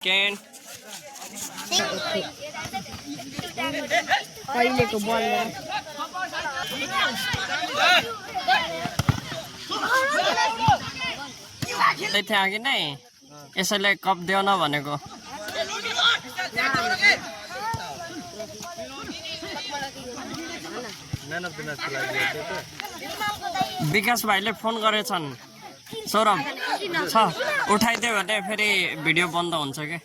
Can कहिलेको बल त्यही थियो कि नै यसैले कप देऊ न भनेको विकास भाइले फोन गरेछन् सौरभ छ उठाइदियो भने फेरि भिडियो बन्द हुन्छ के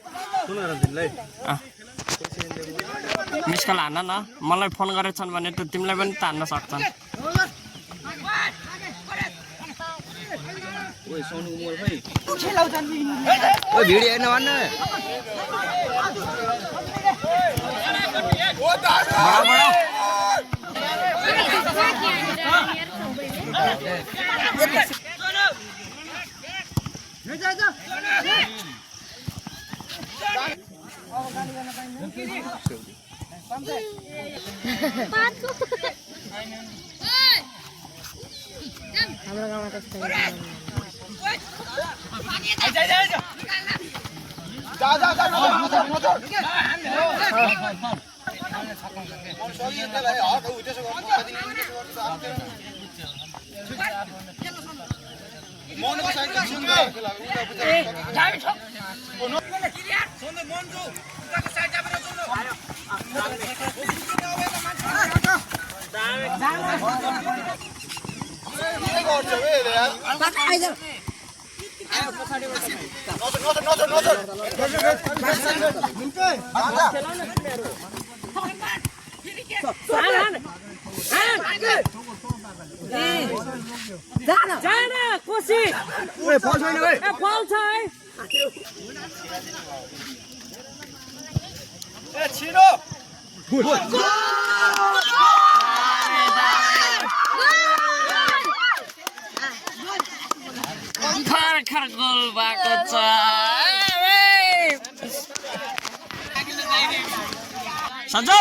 मिस कल हान न मलाई फोन गरेछन् भने त तिमीलाई पनि तान्न सक्छन् ओइ सोनु मोर भाइ ओइ भिडियो हेर्न भन्न हाम्रो गाउँमा त्यस्तो जाना कोसिस ओइ फल छैन ओइ फल छ है ए छिरो खर गोल भएको छ सन्जो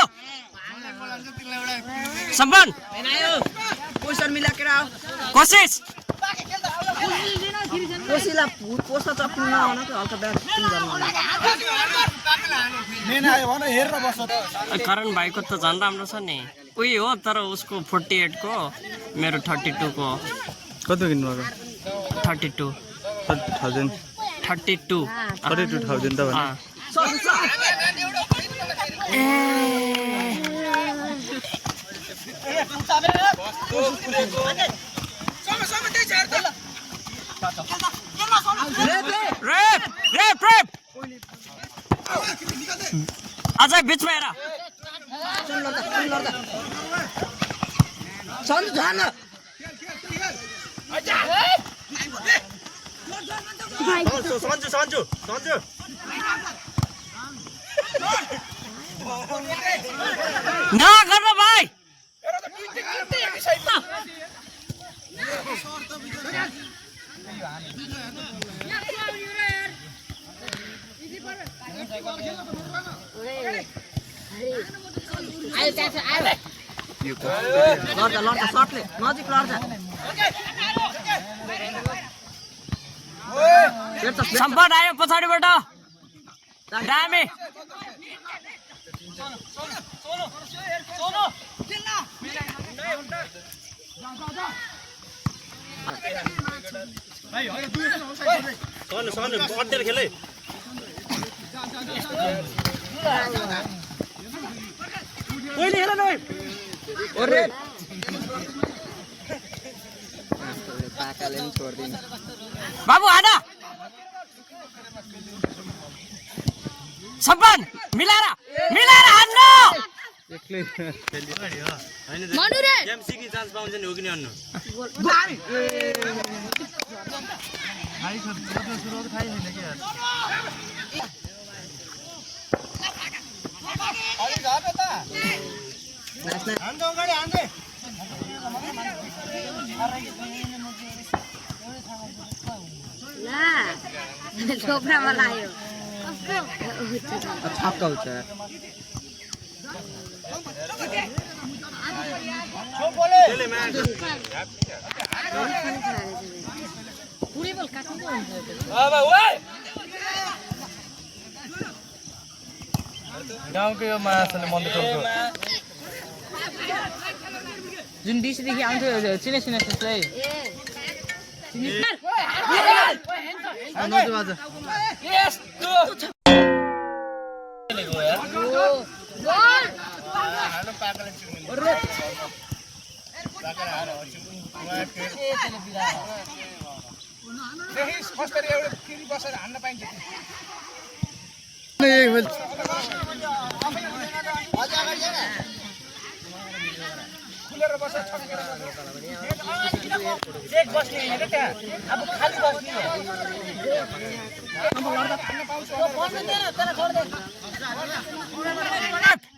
सम्पन पोस्टर मिलाकेर आऊ कोसिस कोसीला पोस्टर चप्नु नआउन त हल्का ब्याट टिम गर्नु मेन आयो भने हेरेर बस्छ करण भाइको त झन् राम्रो छ नि उही हो तर उसको 48 को मेरो 32 को कति किन्नु भएको 32 1000 32 32,000 त भने रेप अझै बिचमा हेर सन्जु नगर्नु भाइ लड्छ सर्टले नजिक लड्छ सम्पट आयो पछाडिबाट दामी सन्जु अड्डेर खेले ओइले हेर न ओइ ओरे पाकाले नि छोड्दिन बाबु हान सम्पन मिलाएर हान्नु एक्लै मनु रे एमसी की चान्स पाउँछ नि हो कि नि अन्नु छोप्रामा लाग्यो छक्का हुन्छ पुरै बल काट्नु गाउँको यो माछाले मन दुखाउँछ जुन डिसदेखि आउँथ्यो चिने चिने चाहिँ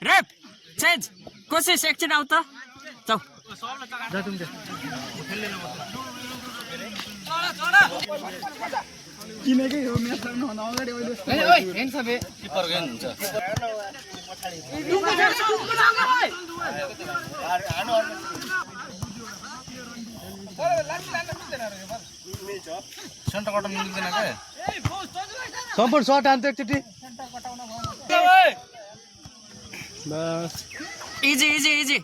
रेप चेन्ज कोसिस एकछिन आऊ त जाऊ किपर गेन हुन्छ सेन्टर कटा मिल्दैन के सम्पूर्ण सर्ट हान्थ्यो एकचोटि इजी इजी इजी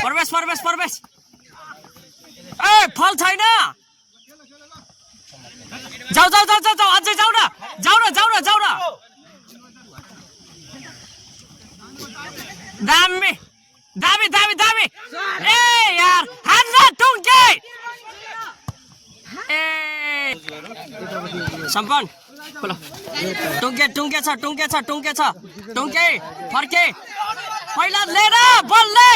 प्रवेश प्रवेश प्रवेश ए फल छैन जाऊ जाऊ जाऊ जाऊ अझै जाऊ न जाऊ न जाऊ न जाऊ न दामी दामी दामी दामी ए यार हान्जा टुङ्के ए सम्पन्न बोलो टुङ्के टुङ्के छ टुङ्के छ टुङ्के छ टुङ्के फर्के पहिला लिएर बलले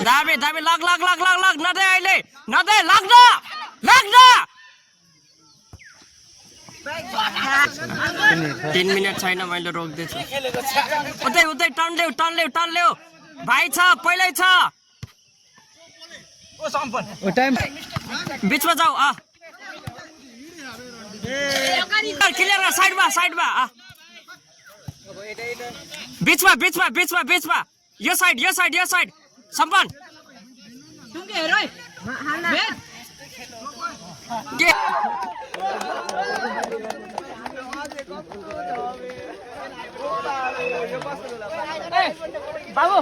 दामी दामी लग लग लग लग लग नदे अहिले नदे लाग्न लाग्न 3 मिनट छैन मैले रोक्दैछु उतै उतै टर्न ल्याऊ भाइ छ पहिल्यै छ ओ सम्पन्न ओ टाइम बीचमा जाऊ क्लियर साइडमा साइडमा बीचमा बीचमा बीचमा बीचमा यो साइड यो साइड यो साइड सम्पन्न बाबु